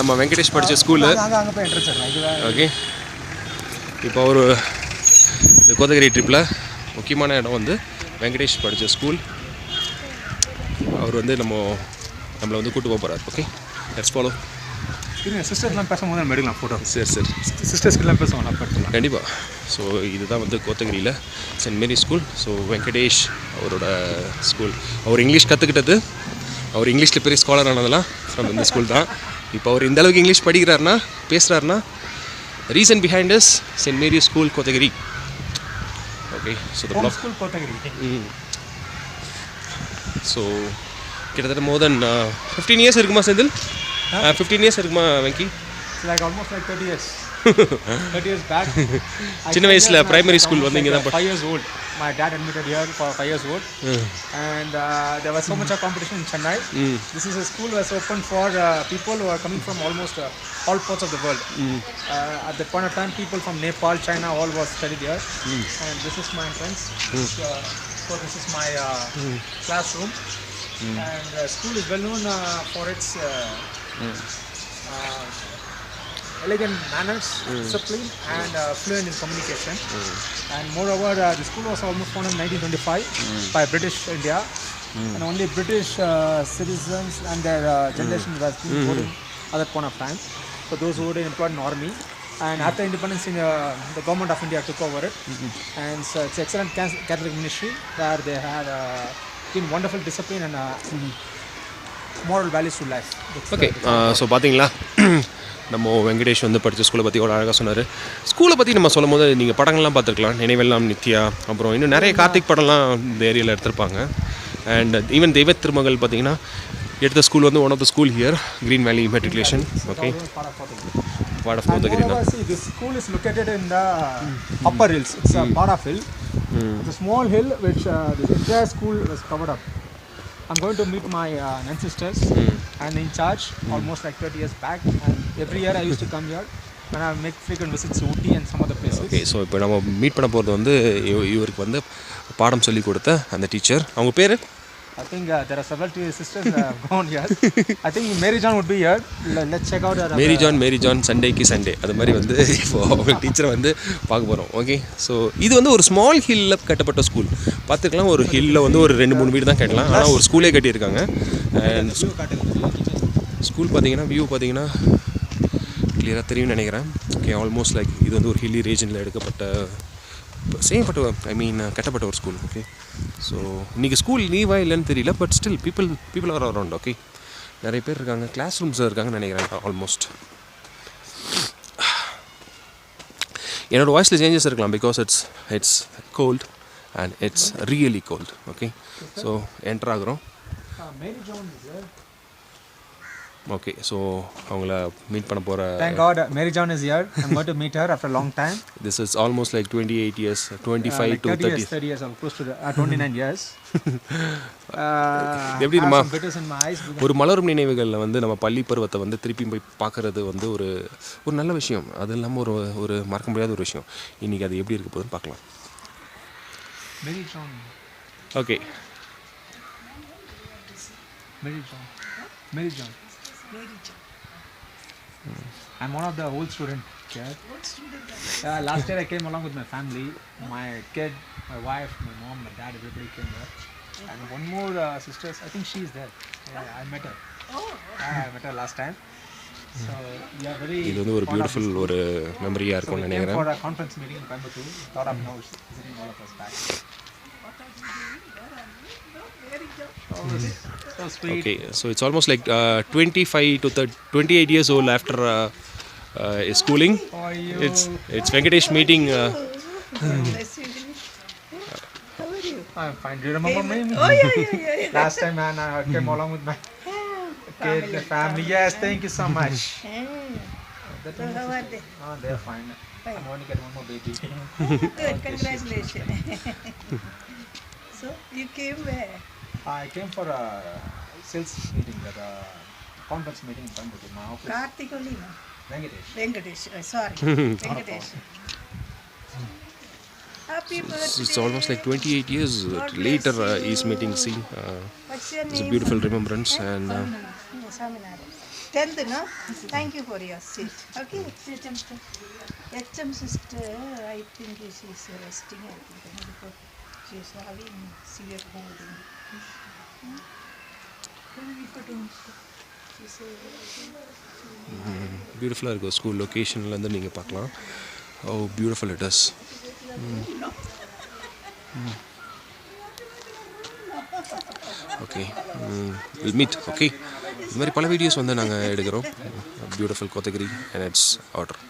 நம்ம வெங்கடேஷ் படித்த school. Okay, இப்போ ஒரு இந்த கோத்தகிரி ட்ரிப்பில் முக்கியமான இடம் வந்து வெங்கடேஷ் படித்த ஸ்கூல். அவர் வந்து நம்மளை வந்து கூட்டு போக போகிறார். Okay, let's follow. சிஸ்டர்ஸ்லாம் பேசும்போது நம்ம எடுக்கலாம் ஃபோட்டோ. சரி சிஸ்டர்ஸ்க்கெல்லாம் பேசுவோம் அப்போ கண்டிப்பாக. ஸோ இதுதான் வந்து கோத்தகிரியில் saint Mary school. So Venkatesh அவரோட ஸ்கூல். அவர் இங்கிலீஷ் கற்றுக்கிட்டது, அவர் இங்கிலீஷில் பெரிய ஸ்காலர் ஆனதெல்லாம் ஃப்ரம் இந்த ஸ்கூல் தான். இப்போ அவர் இந்த அளவுக்கு இங்கிலீஷ் படிக்கிறாருன்னா, பேசுகிறாருன்னா, reason behind is saint Mary school Kotagiri. Okay, so the black school Kotagiri. So கிட்டத்தட்ட மோர் தென் 15 years இருக்குமா செந்தில்? 15 years இருக்குமா Venky? Like almost like 30 years. 30 years back. சின்ன வயசில் பிரைமரி ஸ்கூல் வந்து இங்கே தான் 5 years old. My dad admitted here for 5 years old. And there was so much of competition in Chennai. This is a school was open for people who are coming from almost all parts of the world. At that point of time, people from Nepal, China, all was studied here. And this is my entrance. So this is my classroom. And the school is well known for its elegant manners, discipline, and fluent in communication. And moreover, the school was almost founded in 1925 by British India, and only British citizens and their generation was being voting at that point of time. So those who were employed in army. And after independence, the government of India took over it. And so it's excellent Catholic ministry where they have been wonderful discipline and moral values to life. Okay, so பார்த்தீங்களா நம்ம வெங்கடேஷ் வந்து படித்த ஸ்கூலை பற்றி ஒரு அழகாக சொன்னார். ஸ்கூலை பற்றி நம்ம சொல்லும் போது நீங்கள் படங்கள்லாம் பார்த்துருக்கலாம். நினைவெல்லாம் நித்யா, அப்புறம் இன்னும் நிறைய கார்த்திக் படம்லாம் இந்த ஏரியாவில் எடுத்திருப்பாங்க. அண்ட் ஈவன் தெய்வ திருமகள் பார்த்தீங்கன்னா எடுத்த ஸ்கூல் வந்து one of the school here, green valley matriculation. Okay, part of Kothagiri. This school is located in the upper hills. It's a part of hill. It's a small hill which the entire school was covered up. I'm going to meet my ancestors and in charge almost like 30 years back. And every year I used to come here when I make frequent visits to Ooty and some other places. Okay, so இப்போ நம்ம meet பண்ண போகிறது வந்து இவருக்கு வந்து பாடம் சொல்லி கொடுத்த அந்த டீச்சர். அவங்க பேர்? I think there are several sisters gone here. I think Mary John would be here. Let's check out her. Mary John சண்டேக்கு சண்டே அது மாதிரி வந்து இப்போ அவங்க டீச்சரை வந்து பார்க்க போகிறோம். ஓகே, ஸோ இது வந்து ஒரு ஸ்மால் ஹில்லில் கட்டப்பட்ட ஸ்கூல். பார்த்துக்கலாம், ஒரு ஹில்லில் வந்து ஒரு 2-3 வீடு தான் கட்டலாம், ஆனால் ஒரு ஸ்கூலே கட்டியிருக்காங்க. அண்ட் ஸ்கூல் பார்த்தீங்கன்னா வியூ பார்த்தீங்கன்னா கிளியராக தெரியும்னு நினைக்கிறேன். ஓகே, ஆல்மோஸ்ட் லைக் இது வந்து ஒரு ஹில்லி ரீஜனில் கட்டப்பட்ட ஒரு ஸ்கூல். ஓகே, ஸோ இன்றைக்கி ஸ்கூல் லீவாக இல்லைன்னு தெரியல, but still people are around. Okay, நிறைய பேர் இருக்காங்க, கிளாஸ் ரூம்ஸ் இருக்காங்கன்னு நினைக்கிறேன். ஆல்மோஸ்ட் என்னோடய வாய்ஸில் சேஞ்சஸ் இருக்கலாம், because it's cold and it's really cold. Okay, so enter ஆகுறோம். ஓகே, ஸோ அவங்கள மீட் பண்ண போகிற. Thank God Mary John is here. I'm going to meet her after a long time. This is almost like 28 years, 25 like to 30 years, I'm close to 29 years. எப்படி நம்ம bitters in my eyes. ஒரு மலரும் நினைவுகளில் வந்து நம்ம பள்ளி பருவத்தை வந்து திருப்பி போய் பார்க்குறது வந்து ஒரு நல்ல விஷயம். அது இல்லாமல் ஒரு மறக்க முடியாத ஒரு விஷயம். இன்றைக்கி அது எப்படி இருக்க போகுதுன்னு பார்க்கலாம். Mary John. Okay, Mary John. I'm one of the old students here. Last year I came along with my family, my kid, my wife, my mom, my dad, everybody came here. And one more sister, I think she is there. I met her. I met her last time. So we are very. இது வந்து ஒரு beautiful ஒரு மெமரியாக இருக்கும்னு நினைக்கிறேன். For a conference meeting in Coimbatore, thought of now visiting all of us back. So sweet. Okay, so it's almost like 25 to 28 years old after schooling. It's Venkatesh meeting. How are you? I'm fine. Do you remember me? Oh yeah. Last time I came along with my kid, the family. Yes, thank you so much. So how are they? Oh, they're fine. I'm going to get one more baby. Good, congratulations. So you came where? I came for a sales meeting, a conference meeting in Coimbatore, my office. Karthik only, no? Venkatesh. Sorry, Venkatesh. Happy birthday. It's almost like 28 years later he's meeting. See, What's your it's a name? beautiful remembrance and. 10th, no? Thank you for your seat. Okay. HM sister, I think she is resting. I think because she is having severe cold. பியூட்டிஃபுல்லாக இருக்கும் school லொக்கேஷன்லேருந்து நீங்கள் பார்க்கலாம். ஓ beautiful it is. Okay will meet. Okay, இது மாதிரி பல videos வந்து நாங்கள் எடுக்கிறோம். Beautiful Kotagiri and it's order.